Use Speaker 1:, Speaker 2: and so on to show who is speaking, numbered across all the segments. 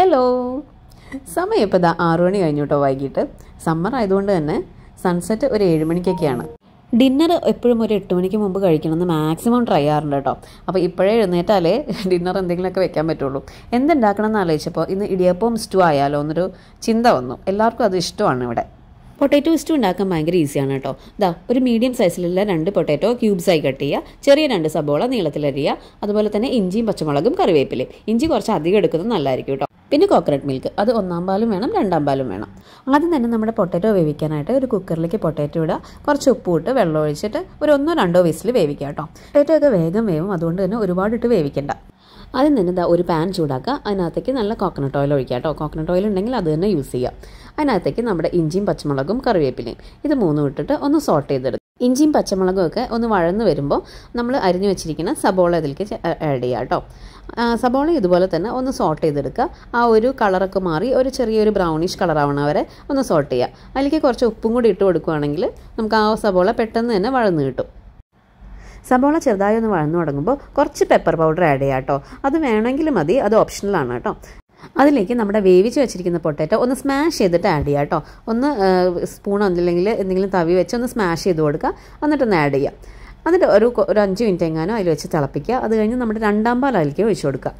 Speaker 1: Hello, സമയം ഇപ്പോൾ 6 മണി കഴിഞ്ഞു കേട്ടോ. വൈകിട്ട് സമ്മർ ആയതുകൊണ്ട് തന്നെ സൺസെറ്റ് ഒരു 7 മണിക്കൊക്കെയാണ്. ഡിന്നർ എപ്പോഴും ഒരു 8 മണിക്ക് മുമ്പ് കഴിക്കണമെന്ന് മാക്സിമം ട്രൈ ചെയ്യാറുണ്ട് കേട്ടോ. അപ്പോൾ ഇപ്പോഴേ എഴുന്നേറ്റാലേ ഡിന്നർ എന്തെങ്കിലുമൊക്കെ വെക്കാൻ പറ്റുള്ളൂ. എന്തുണ്ടാക്കണം എന്ന് ആലോചിച്ചപ്പോൾ ഇന്ന് ഇടിയപ്പവും സ്റ്റൂ ആയാലോ എന്നൊരു ചിന്ത വന്നു. എല്ലാവർക്കും അത് ഇഷ്ടമാണ്. ഇവിടെ പൊട്ടാറ്റോ സ്റ്റൂ ഉണ്ടാക്കാൻ ഭയങ്കര ഈസിയാണ് കേട്ടോ. ഒരു മീഡിയം സൈസിലുള്ള 2 പൊട്ടാറ്റോ ക്യൂബ്സായി കട്ട് ചെയ്യുക, ചെറിയ 2 സബോള നീളത്തിലരിയുക, അതുപോലെ തന്നെ ഇഞ്ചിയും പച്ചമുളകും കറിവേപ്പിലയും. ഇഞ്ചി കുറച്ച് അധികം എടുക്കുന്നത് നല്ലതായിരിക്കും കേട്ടോ. പിന്നെ കോക്കനട്ട് മിൽക്ക്, അത് 1-ാം പാലും വേണം 2-ാം പാലും വേണം. ആദ്യം തന്നെ നമ്മുടെ പൊട്ടാറ്റോ വേവിക്കാനായിട്ട് ഒരു കുക്കറിലേക്ക് പൊട്ടാറ്റോ ഇടുക, കുറച്ച് ഉപ്പ് ഇട്ട് വെള്ളം ഒഴിച്ചിട്ട് ഒരു 1-2 വിസിൽ വേവിക്കുക കേട്ടോ. പൊട്ടാറ്റോ ഒക്കെ വേഗം വേവും, അതുകൊണ്ട് തന്നെ ഒരുപാട് ഇട്ട് വേവിക്കേണ്ട. ആദ്യം തന്നെ ഒരു പാൻ ചൂടാക്കുക, അതിനകത്തേക്ക് നല്ല കോക്കനട്ട് ഓയിൽ ഒഴിക്കുക കേട്ടോ. കോക്കനട്ട് ഓയിൽ ഉണ്ടെങ്കിൽ അത് തന്നെ യൂസ് ചെയ്യുക. അതിനകത്തേക്ക് നമ്മുടെ ഇഞ്ചിയും പച്ചമുളകും കറിവേപ്പിലയും ഇത് 3 ഇട്ടിട്ട് ഒന്ന് സോട്ട് ചെയ്തെടുക്കുക. ഇഞ്ചിയും പച്ചമുളകും ഒക്കെ ഒന്ന് വഴന്ന് വരുമ്പോൾ നമ്മൾ അരിഞ്ഞു വെച്ചിരിക്കുന്ന സബോള ഇതിലേക്ക് ആഡ് ചെയ്യുക കേട്ടോ. സബോള ഇതുപോലെ തന്നെ ഒന്ന് സോട്ട് ചെയ്തെടുക്കുക. ആ ഒരു കളറൊക്കെ മാറി ഒരു ചെറിയൊരു ബ്രൗണിഷ് കളറാവണ വരെ ഒന്ന് സോട്ട് ചെയ്യുക. അതിലേക്ക് കുറച്ച് ഉപ്പും കൂടി ഇട്ട് കൊടുക്കുകയാണെങ്കിൽ നമുക്ക് ആ സബോള പെട്ടെന്ന് തന്നെ വഴന്ന് കിട്ടും. സബോള ചെറുതായി ഒന്ന് വഴന്നു തുടങ്ങുമ്പോൾ കുറച്ച് പെപ്പർ പൗഡർ ആഡ് ചെയ്യുക കേട്ടോ. അത് വേണമെങ്കിൽ മതി, അത് ഓപ്ഷണലാണ് കേട്ടോ. അതിലേക്ക് നമ്മുടെ വേവിച്ച് വെച്ചിരിക്കുന്ന പൊട്ടാറ്റോ ഒന്ന് സ്മാഷ് ചെയ്തിട്ട് ആഡ് ചെയ്യുക കേട്ടോ. ഒന്ന് സ്പൂണോ അല്ലെങ്കിൽ എന്തെങ്കിലും തവി വെച്ച് ഒന്ന് സ്മാഷ് ചെയ്ത് കൊടുക്കുക, എന്നിട്ടൊന്ന് ആഡ് ചെയ്യുക. എന്നിട്ട് ഒരു 5 മിനിറ്റ് എങ്ങാനോ അതിൽ വെച്ച് തിളപ്പിക്കുക. അത് കഴിഞ്ഞ് നമ്മുടെ 2-ാം പാൽ അതിലേക്ക് ഒഴിച്ചു കൊടുക്കുക.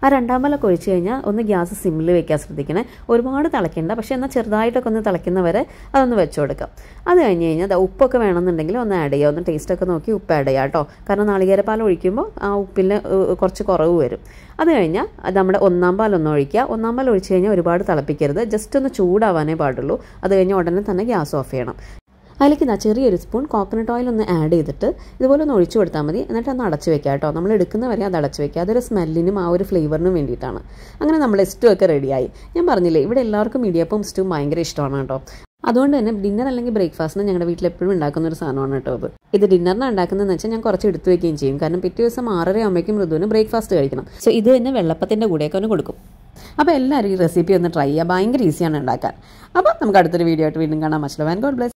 Speaker 1: ആ 2-ാം പാലൊക്കെ ഒഴിച്ച് കഴിഞ്ഞാൽ ഒന്ന് ഗ്യാസ് സിമ്മിൽ വെക്കാൻ ശ്രദ്ധിക്കണേ. ഒരുപാട് തിളയ്ക്കേണ്ട, പക്ഷേ എന്നാൽ ചെറുതായിട്ടൊക്കെ ഒന്ന് തിളയ്ക്കുന്നവരെ അതൊന്ന് വെച്ച് കൊടുക്കാം. അത് കഴിഞ്ഞ് കഴിഞ്ഞാൽ ഉപ്പൊക്കെ വേണമെന്നുണ്ടെങ്കിൽ ഒന്ന് ആഡ് ചെയ്യുക. ഒന്ന് ടേസ്റ്റൊക്കെ നോക്കി ഉപ്പ് ആഡ് ചെയ്യുക കേട്ടോ. കാരണം നാളികേരപ്പാൽ ഒഴിക്കുമ്പോൾ ആ ഉപ്പിന് കുറച്ച് കുറവ് വരും. അത് കഴിഞ്ഞാൽ നമ്മുടെ 1-ാം പാലൊന്ന് ഒഴിക്കുക. 1-ാം പാൽ ഒഴിച്ച് കഴിഞ്ഞാൽ ഒരുപാട് തിളപ്പിക്കരുത്, ജസ്റ്റ് ഒന്ന് ചൂടാവാനേ പാടുള്ളൂ. അത് കഴിഞ്ഞ് ഉടനെ തന്നെ ഗ്യാസ് ഓഫ് ചെയ്യണം. അതിലേക്ക് ചെറിയൊരു സ്പൂൺ കോക്കനട്ട് ഓയിൽ ഒന്ന് ആഡ് ചെയ്തിട്ട് ഇതുപോലെ ഒന്ന് ഒഴിച്ചു കൊടുത്താൽ മതി. എന്നിട്ട് ഒന്ന് അടച്ചു വെക്കുക കേട്ടോ. നമ്മൾ എടുക്കുന്നവരെ അത് അടച്ചു വെക്കുക. അതൊരു സ്മെല്ലിനും ആ ഒരു ഫ്ലേവറിനും വേണ്ടിയിട്ടാണ്. അങ്ങനെ നമ്മൾ സ്റ്റൂ ഒക്കെ റെഡിയായി. ഞാൻ പറഞ്ഞില്ലേ, ഇവിടെ എല്ലാവർക്കും ഇടിയപ്പവും സ്റ്റൂ ഭയങ്കര ഇഷ്ടമാണ് കേട്ടോ. അതുകൊണ്ട് തന്നെ ഡിന്നർ അല്ലെങ്കിൽ ബ്രേക്ക്ഫാസ്റ്റിന് ഞങ്ങളുടെ വീട്ടിൽ എപ്പോഴും ഉണ്ടാക്കുന്ന ഒരു സാധനമാണ് കേട്ടോ ഇത്. ഡിന്നറിനാണ് ഉണ്ടാക്കുന്നതെന്ന് വെച്ചാൽ ഞാൻ കുറച്ച് എടുത്തു വയ്ക്കുകയും ചെയ്യും. കാരണം പിറ്റേ ദിവസം 6:30 ആകുമ്പോഴേക്കും മൃദുവിന് ബ്രേക്ക്ഫാസ്റ്റ് കഴിക്കണം. സോ ഇത് തന്നെ വെള്ളപ്പത്തിൻ്റെ കൂടെയൊക്കെ ഒന്ന് കൊടുക്കും. അപ്പോൾ എല്ലാവരും ഈ റെസിപ്പി ഒന്ന് ട്രൈ ചെയ്യുക. ഭയങ്കര ഈസിയാണ് ഉണ്ടാക്കാൻ. അപ്പോൾ നമുക്ക് അടുത്തൊരു വീഡിയോ ആയിട്ട് വീണ്ടും കാണാം. Much love and God bless.